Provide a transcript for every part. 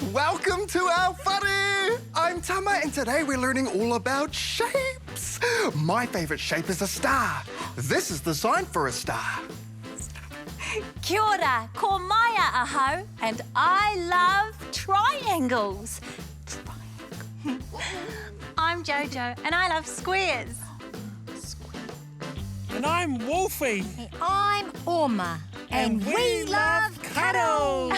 Welcome to our whare! I'm Tama and today we're learning all about shapes. My favourite shape is a star. This is the sign for a star. Kia ora, ko Māia aho, and I love triangles. I'm Jojo, and I love squares. And I'm Wolfy. I'm Oma, and we love cuddles.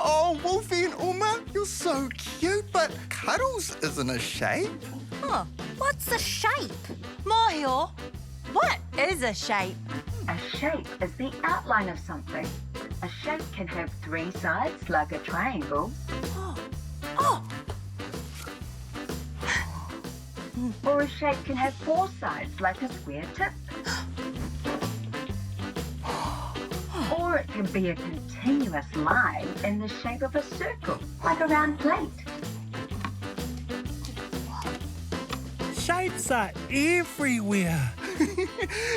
Oh, Wolfy and Oma, you're so cute, but cuddles isn't a shape. Oh, what's a shape? Mōhio, what is a shape? A shape is the outline of something. A shape can have 3 sides, like a triangle. Oh, Or a shape can have 4 sides, like a square tip. Or it can be a continuous line in the shape of a circle, like a round plate. Shapes are everywhere.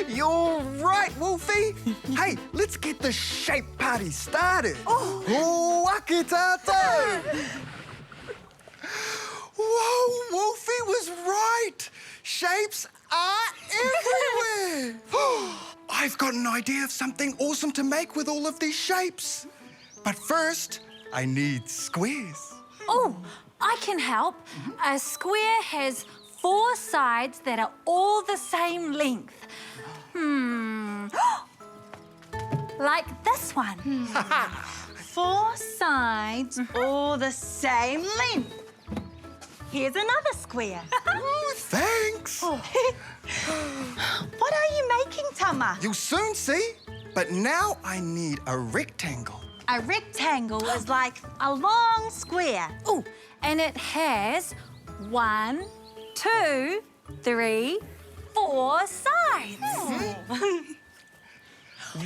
You're right, Wolfy. Hey, let's get the shape party started. Oh, wake tātou. Whoa, Wolfy was right. Shapes are everywhere. I've got an idea of something awesome to make with all of these shapes. But first, I need squares. oh, I can help. A square has 4 sides that are all the same length. Like this one. 4 sides, all the same length. Here's another square. Oh, thanks. What are you making, Tama? You'll soon see. But now I need a rectangle. A rectangle is like a long square. Oh, and it has 1, 2, 3, 4 sides.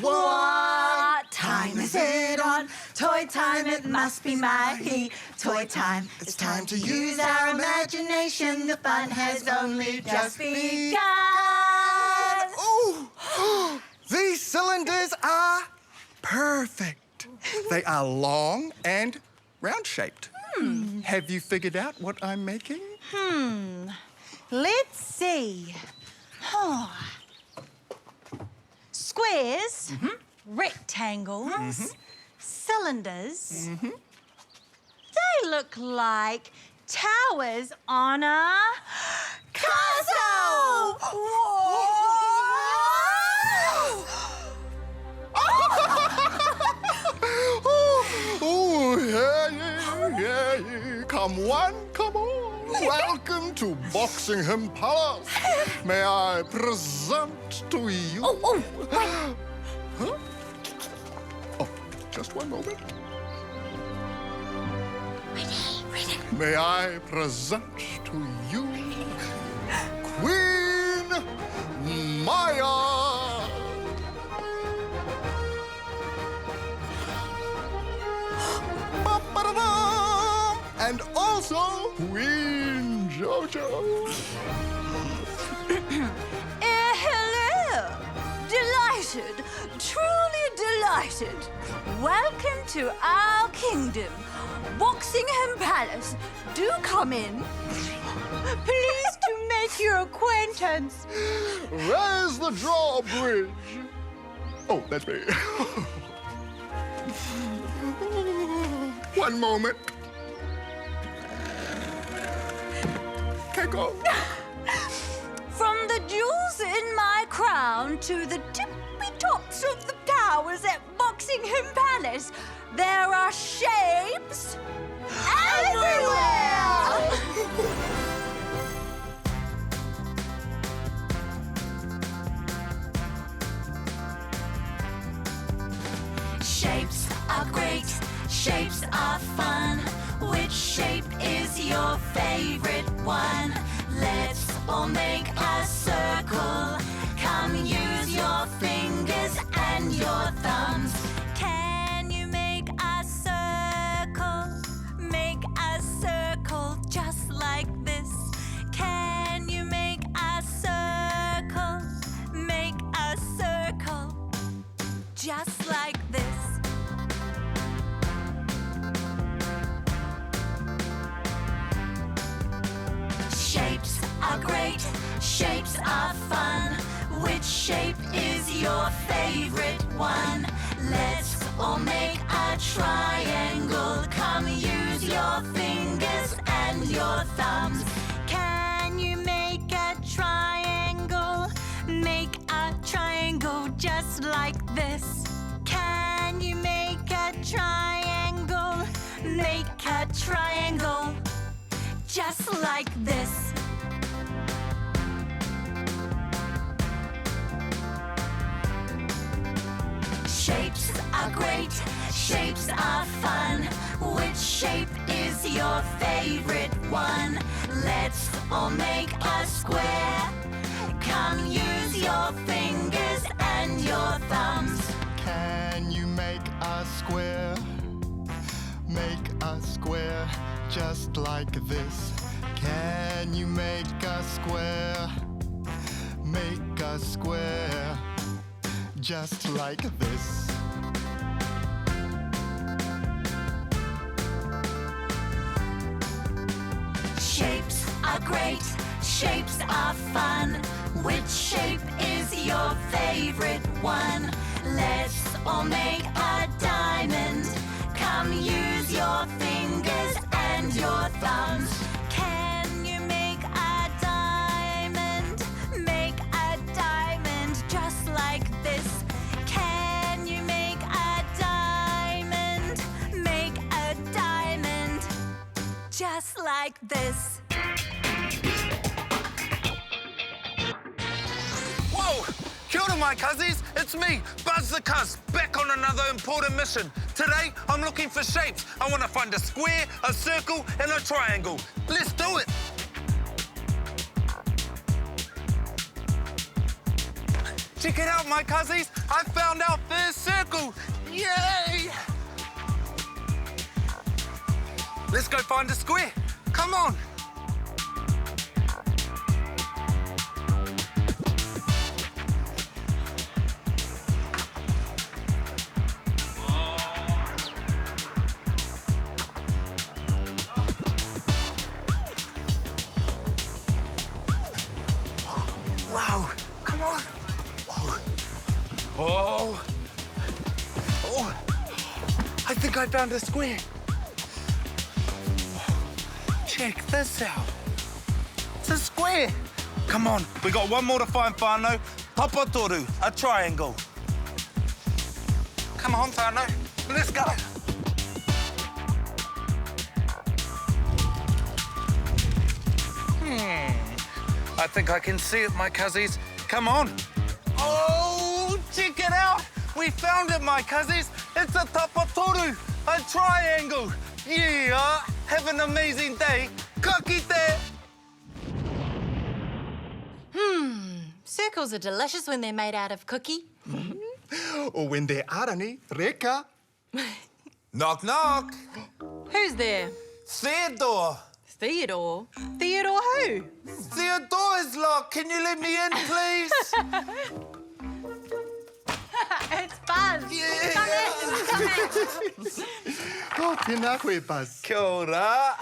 What time is it on? Toy time, it must be Māia. Toy time, It's time to use our imagination. The fun has only just begun. Oh, these cylinders are perfect. They are long and round-shaped. Have you figured out what I'm making? Let's see. Squares, rectangles, cylinders. They look like towers on a castle. Oh, yeah. Come one, come on. Welcome to Boxingham Palace. May I present to you... Wait. Huh? Oh, just one moment. Ready. May I present to you Queen Māia. Ba-ba-da-da! And also Queen Jojo. Hello. Delighted. Truly delighted. Welcome to our kingdom, Boxingham Palace. Do come in. Pleased to make your acquaintance. Raise the drawbridge. Oh, that's me. One moment. Kick off. From the jewels in my crown to the tippy tops of the towers at Boxingham Palace, there are shapes everywhere! Shapes are great, shapes are fun. Which shape is your favorite one? Let's all make a circle. Come use your fingers and your thumbs. Can you make a circle? Make a circle just like this. Can you make a circle? Make a circle just like this. Shapes are fun. Which shape is your favorite one? Let's all make a triangle. Come use your fingers and your thumbs. Can you make a triangle? Make a triangle just like this. Can you make a triangle? Make a triangle just like this. Shapes are great, shapes are fun. Which shape is your favorite one? Let's all make a square. Come use your fingers and your thumbs. Can you make a square? Make a square just like this. Can you make a square? Make a square just like this. Shapes are great, shapes are fun. Which shape is your favorite one? Let's all make a diamond. Come use your fingers and your thumbs. Can you make a diamond? Make a diamond just like this. Can you make a diamond? Make a diamond just like this. Whoa! Kia ora, my cuzzies. It's me, Buzz the Cuz, back on another important mission. Today, I'm looking for shapes. I want to find a square, a circle, and a triangle. Let's do it. Check it out, my cuzzies. I found our first circle. Yay! Let's go find a square. Come on. Wow, come on. Whoa. Oh, I think I found a square. Check this out. It's a square. Come on, we got one more to find, whānau. Tapatoru, a triangle. Come on, whānau, let's go. I think I can see it, my cuzzies. Come on. Oh, check it out. We found it, my cuzzies. It's a tapatoru, a triangle. Yeah, have an amazing day. Ka kite. Circles are delicious when they're made out of cookie. Or when they're arani, reka. Knock, knock. Who's there? Theodore. Theodore? Theodore who? Theodore is locked. Can you let me in, please? It's Buzz. Yeah. Come in. Oh, tēnā koe, Buzz. Kia ora.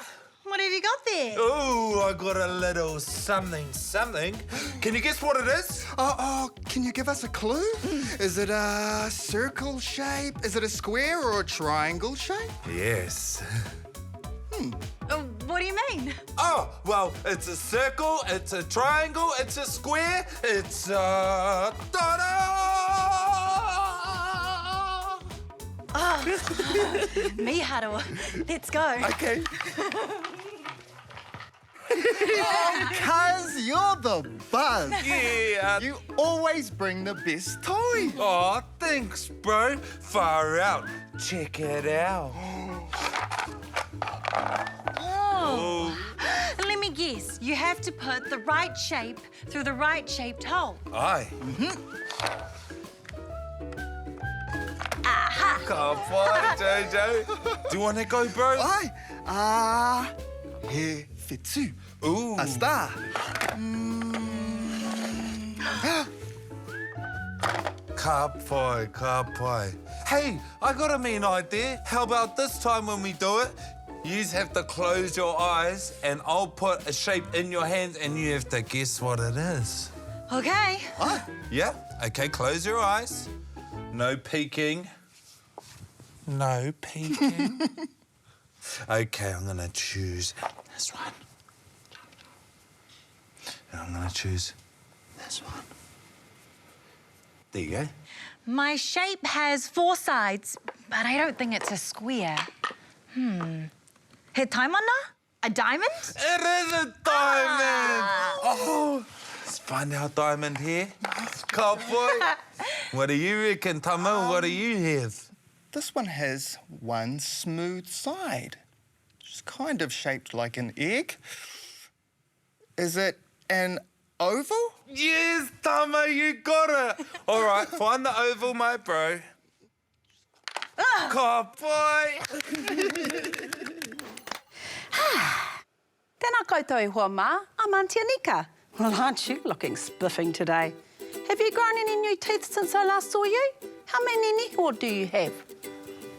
What have you got there? Oh, I got a little something. Can you guess what it is? Can you give us a clue? Is it a circle shape? Is it a square or a triangle shape? Yes. What do you mean? Oh, well, it's a circle, it's a triangle, it's a square, it's a... Ta-da! Mīharo. Let's go. Okay. Cuz, you're the Buzz. Yeah. You always bring the best toy. Oh, thanks, bro. Far out. Check it out. Oh. Let me guess. You have to put the right shape through the right shaped hole. Aye. Aha! Come on, Jojo. Do you want to go, bro? Ai, he whetū. Ooh. A star. Ka pai. Hey, I got a mean idea. How about this time when we do it, You have to close your eyes and I'll put a shape in your hands and you have to guess what it is. Okay. Ah, yeah? Okay, close your eyes. No peeking. No peeking. Okay, I'm gonna choose this one. And I'm gonna choose this one. There you go. My shape has 4 sides, but I don't think it's a square. He taimana? A diamond? It is a diamond! Oh, let's find our diamond here. Cowboy. What do you reckon, Tama? What do you have? This one has one smooth side. It's kind of shaped like an egg. Is it an oval? Yes, Tama, you got it. All right, find the oval, my bro. Cowboy. Tēnā koutou hoa mā, I'm Aunty Anika. Well, aren't you looking spiffing today? Have you grown any new teeth since I last saw you? How many niho do you have?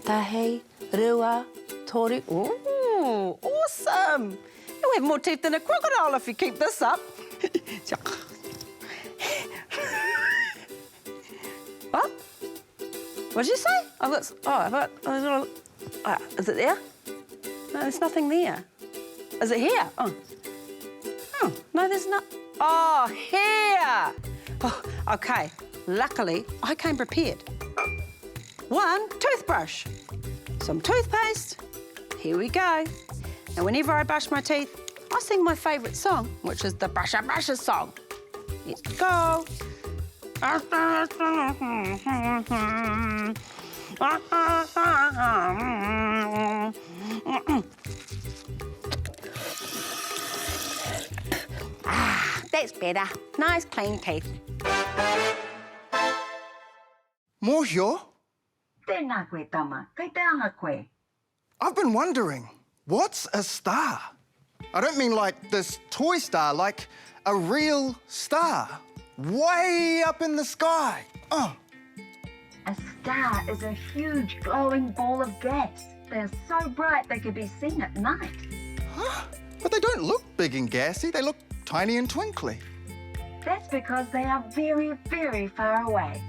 Tahi, rua, tori. Ooh, awesome. You'll have more teeth than a crocodile if you keep this up. What? What did you say? Is it there? No, there's nothing there. Is it here? Oh, no, there's not. Oh, here. Oh, OK, luckily, I came prepared. 1 toothbrush, some toothpaste. Here we go. Now, whenever I brush my teeth, I sing my favourite song, which is the Brusher Brusher song. Let's go. That's better. Nice, clean teeth. Mōhio, Tēnā koe, Tama. Kei te aha koe. I've been wondering, what's a star? I don't mean like this toy star, like a real star, way up in the sky. Oh. A star is a huge glowing ball of gas. They're so bright they could be seen at night. Huh? But they don't look big and gassy, they look tiny and twinkly. That's because they are very, very far away.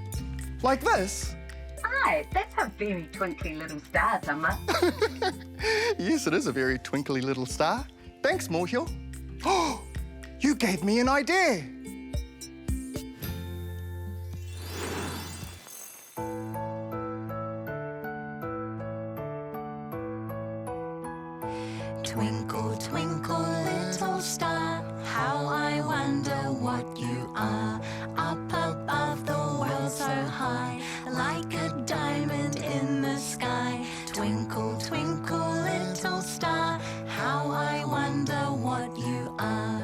Like this? Aye, that's a very twinkly little star, Tama. Yes, it is a very twinkly little star. Thanks, Mōhio. Oh, you gave me an idea. Twinkle, twinkle, little star, how I wonder what you are. Up above the world so high, like a diamond in the sky. Twinkle, twinkle, little star, how I wonder what you are.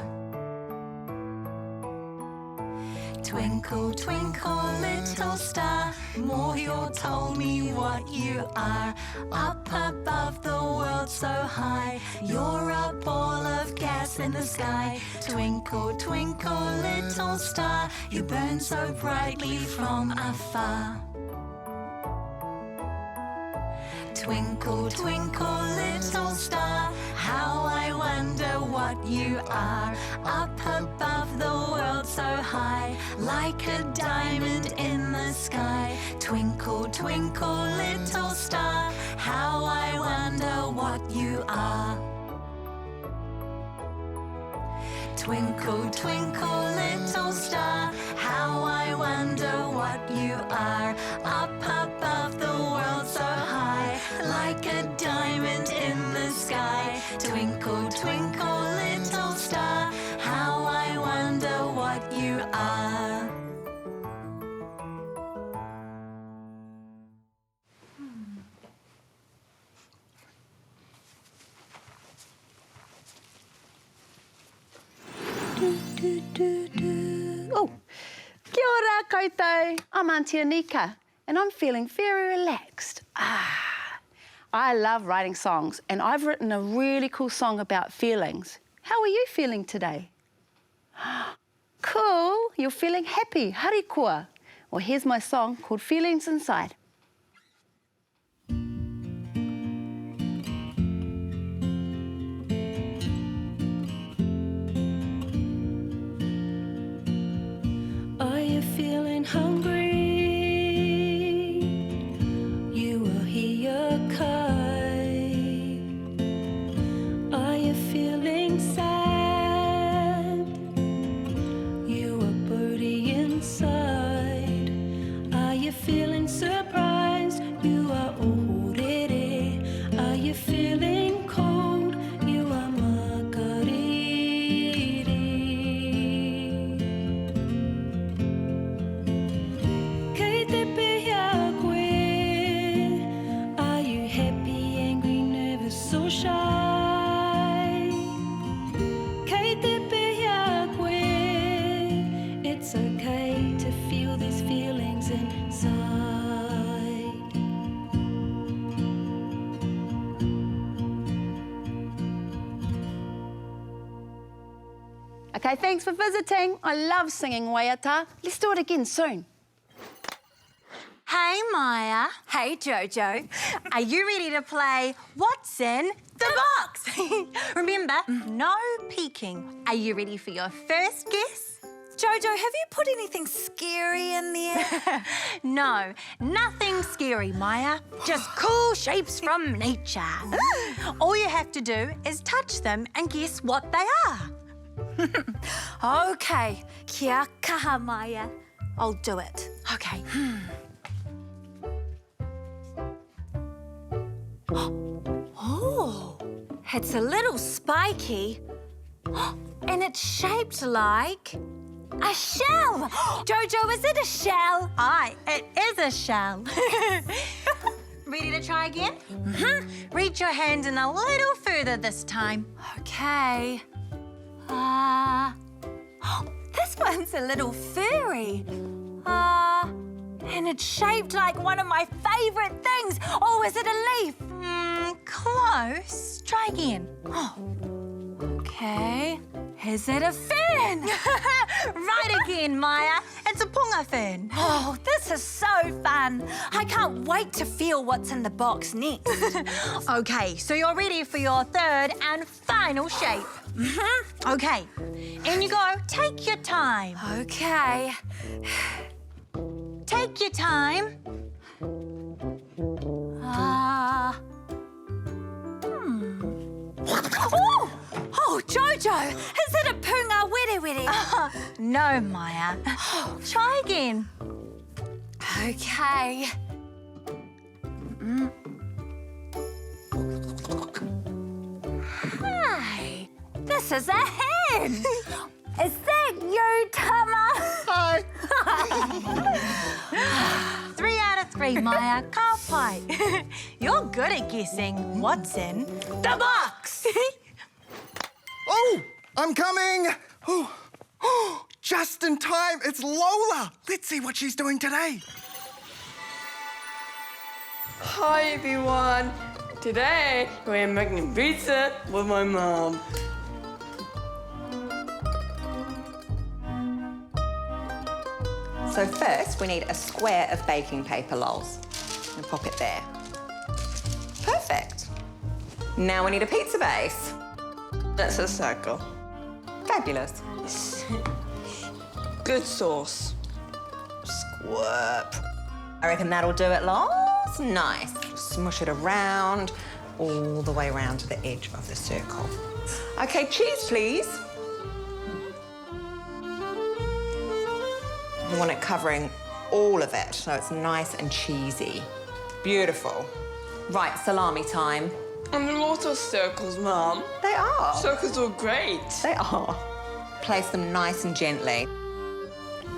Twinkle, twinkle, little star, Mōhio told me what you are. Up above the world so high, you're a ball of gas in the sky. Twinkle, twinkle, little star, you burn so brightly from afar. Twinkle, twinkle, little star, how I wonder what you are. Up above the world so high, like a diamond in the sky. Twinkle, twinkle, little star, how I wonder what you are. Twinkle, twinkle, little star, how I wonder what you are. Up above the world so high, like a diamond in the sky. Twinkle, twinkle, little star, how I wonder what you are. Oh, kia ora koutou. I'm Aunty Anika, and I'm feeling very relaxed. I love writing songs, and I've written a really cool song about feelings. How are you feeling today? Cool, you're feeling happy, harikua. Well, here's my song called Feelings Inside. you feeling cold? You are makariri. Kei te pehea koe. Are you happy, angry, nervous, or shy? Kei te pehea koe. It's okay to feel these feelings inside. Okay, thanks for visiting. I love singing waiata. Let's do it again soon. Hey, Māia. Hey, Jojo. Are you ready to play What's in the Box? Remember, no peeking. Are you ready for your first guess? Jojo, have you put anything scary in there? No, nothing scary, Māia. Just cool shapes from nature. All you have to do is touch them and guess what they are. Okay, kia kaha, Māia. I'll do it. Okay. Oh, it's a little spiky. And it's shaped like a shell. Jojo, is it a shell? Aye, it is a shell. Ready to try again? Reach your hand in a little further this time. Okay. This one's a little furry. And it's shaped like one of my favourite things. Oh, is it a leaf? Close. Try again. Okay. Is it a fern? Right again, Māia. It's a punga fern. Oh, this is so fun. I can't wait to feel what's in the box next. Okay, so you're ready for your third and final shape. Okay, in you go. Take your time. Okay. Take your time. Oh, Jojo, is it a punga wiri wiri? No, Māia. Try again. Okay. Hi, this is a hen. Is that you, Tama? Hi. 3 out of 3, Māia. Ka pai. You're good at guessing what's in the box. Oh, I'm coming. Oh, just in time. It's Lola. Let's see what she's doing today. Hi everyone! Today we're making pizza with my mom. So first we need a square of baking paper, lols. And pop it there. Perfect. Now we need a pizza base. That's a circle. Fabulous. Good sauce. Squirp. I reckon that'll do it, lols. Nice. Smush it around, all the way around to the edge of the circle. Okay, cheese, please. You want it covering all of it, so it's nice and cheesy. Beautiful. Right, salami time. And lots of circles, Mom. They are. Circles are great. They are. Place them nice and gently.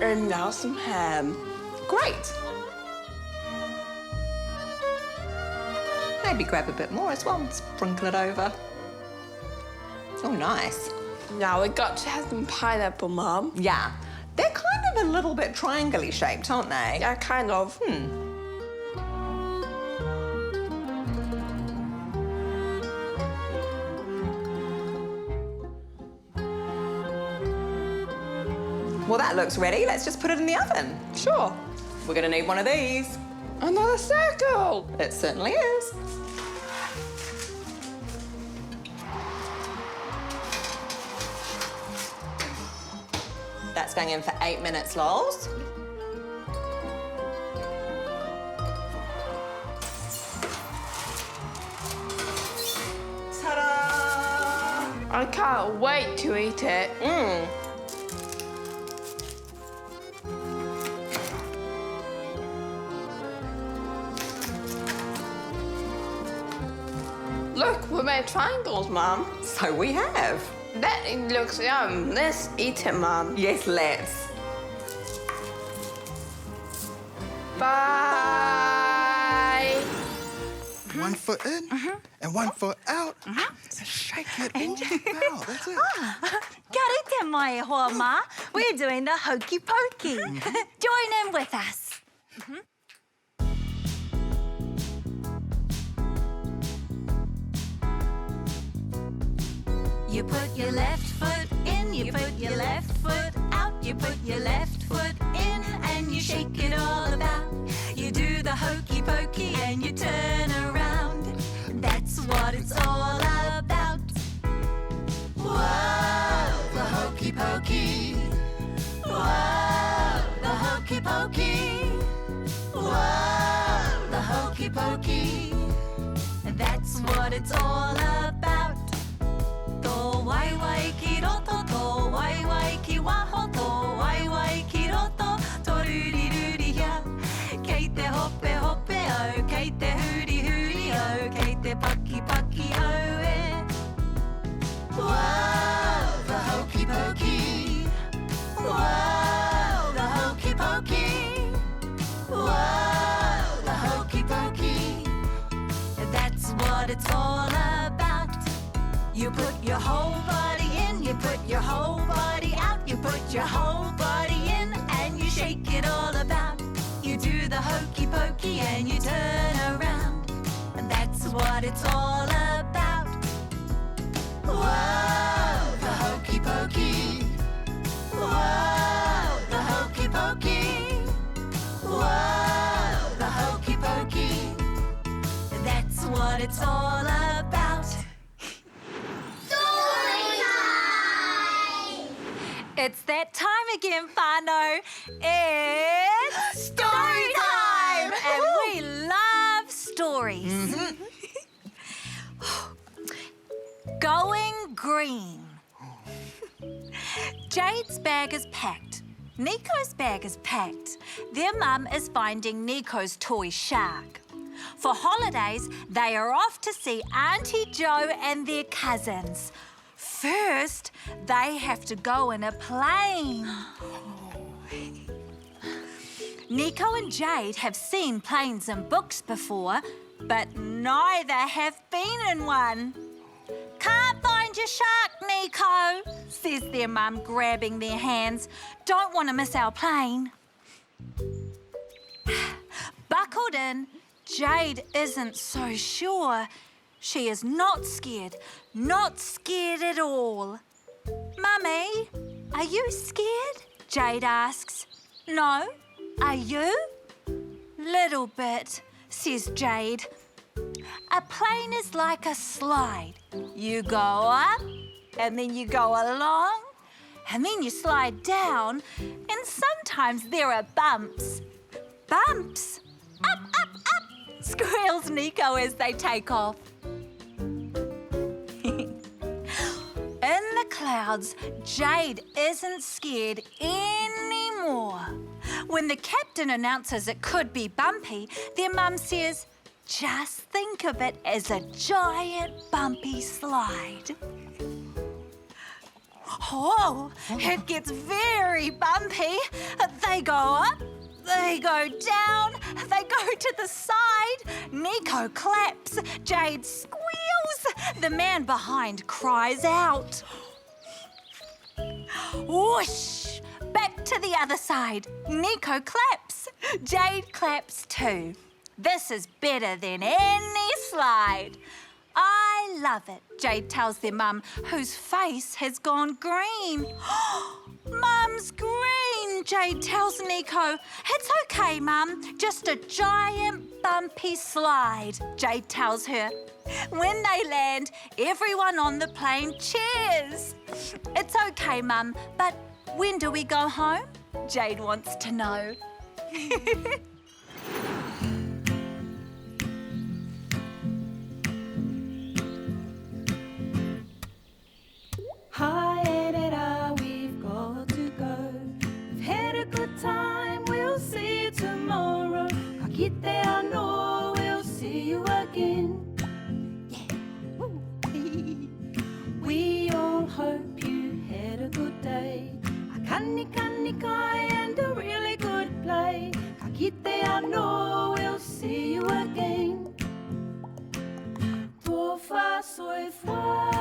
And now some ham. Great. Maybe grab a bit more as well and sprinkle it over. Oh, nice. Now we got to have some pineapple, Mom. Yeah. They're kind of a little bit triangle-y shaped, aren't they? Yeah, kind of. Well, that looks ready. Let's just put it in the oven. Sure. We're gonna need one of these. Another circle. It certainly is. That's going in for 8 minutes, lols. Ta-da! I can't wait to eat it. Look, we made triangles, Mum. So we have. That looks yum. Let's eat it, Mum. Yes, let's. Bye. One foot in and one foot out. And shake it all about. That's it. Kia rite mai hoa ma. We're doing the hokey pokey. Join in with us. You put your left foot in, you put your left foot out, you put your left foot in and you shake it all about. You do the hokey pokey and you turn around. That's what it's all about. Whoa, the hokey pokey. Whoa, the hokey pokey. Whoa, the hokey pokey. That's what it's all about. To wai wai ki roto, to wai wai ki waho, to wai wai ki roto, to ruri ruri hia. Kei te hope hope au, kei te huri huri au, kei te paki paki au e. Whoa, the hokey pokey. Whoa, the hokey pokey. Whoa, the hokey pokey. That's what it's all about. You put your whole body in, you put your whole body out, you put your whole body in and you shake it all about. You do the hokey pokey and you turn around. And that's what it's all about. Whoa, the hokey pokey. Whoa, the hokey pokey. Whoa, the hokey pokey. That's what it's all about. It's that time again, whānau. It's story time! And we love stories. Going green. Jade's bag is packed. Nico's bag is packed. Their mum is finding Nico's toy shark. For holidays, they are off to see Auntie Jo and their cousins. First, they have to go in a plane. Nico and Jade have seen planes in books before, but neither have been in one. Can't find your shark, Nico, says their mum, grabbing their hands. Don't want to miss our plane. Buckled in, Jade isn't so sure. She is not scared at all. Mummy, are you scared? Jade asks. No, are you? Little bit, says Jade. A plane is like a slide. You go up, and then you go along, and then you slide down, and sometimes there are bumps. Bumps! Up, up, up, squeals Nico as they take off. In the clouds, Jade isn't scared anymore. When the captain announces it could be bumpy, their mum says, just think of it as a giant bumpy slide. Oh, it gets very bumpy. They go up, they go down, they go to the side. Nico claps, Jade squeals. The man behind cries out. Whoosh! Back to the other side. Nico claps. Jade claps too. This is better than any slide. I love it, Jade tells their mum, whose face has gone green. Mum's green, Jade tells Nico. It's okay, Mum, just a giant bumpy slide, Jade tells her. When they land, everyone on the plane cheers. It's okay, Mum, but when do we go home? Jade wants to know. Haerera, we've got to go. We've had a good time, we'll see you tomorrow. Ka kite anō, we'll see you again. hope you had a good day. A kani kai and a really good play. Ka kite anō, we'll see you again. Tō wha soi wha.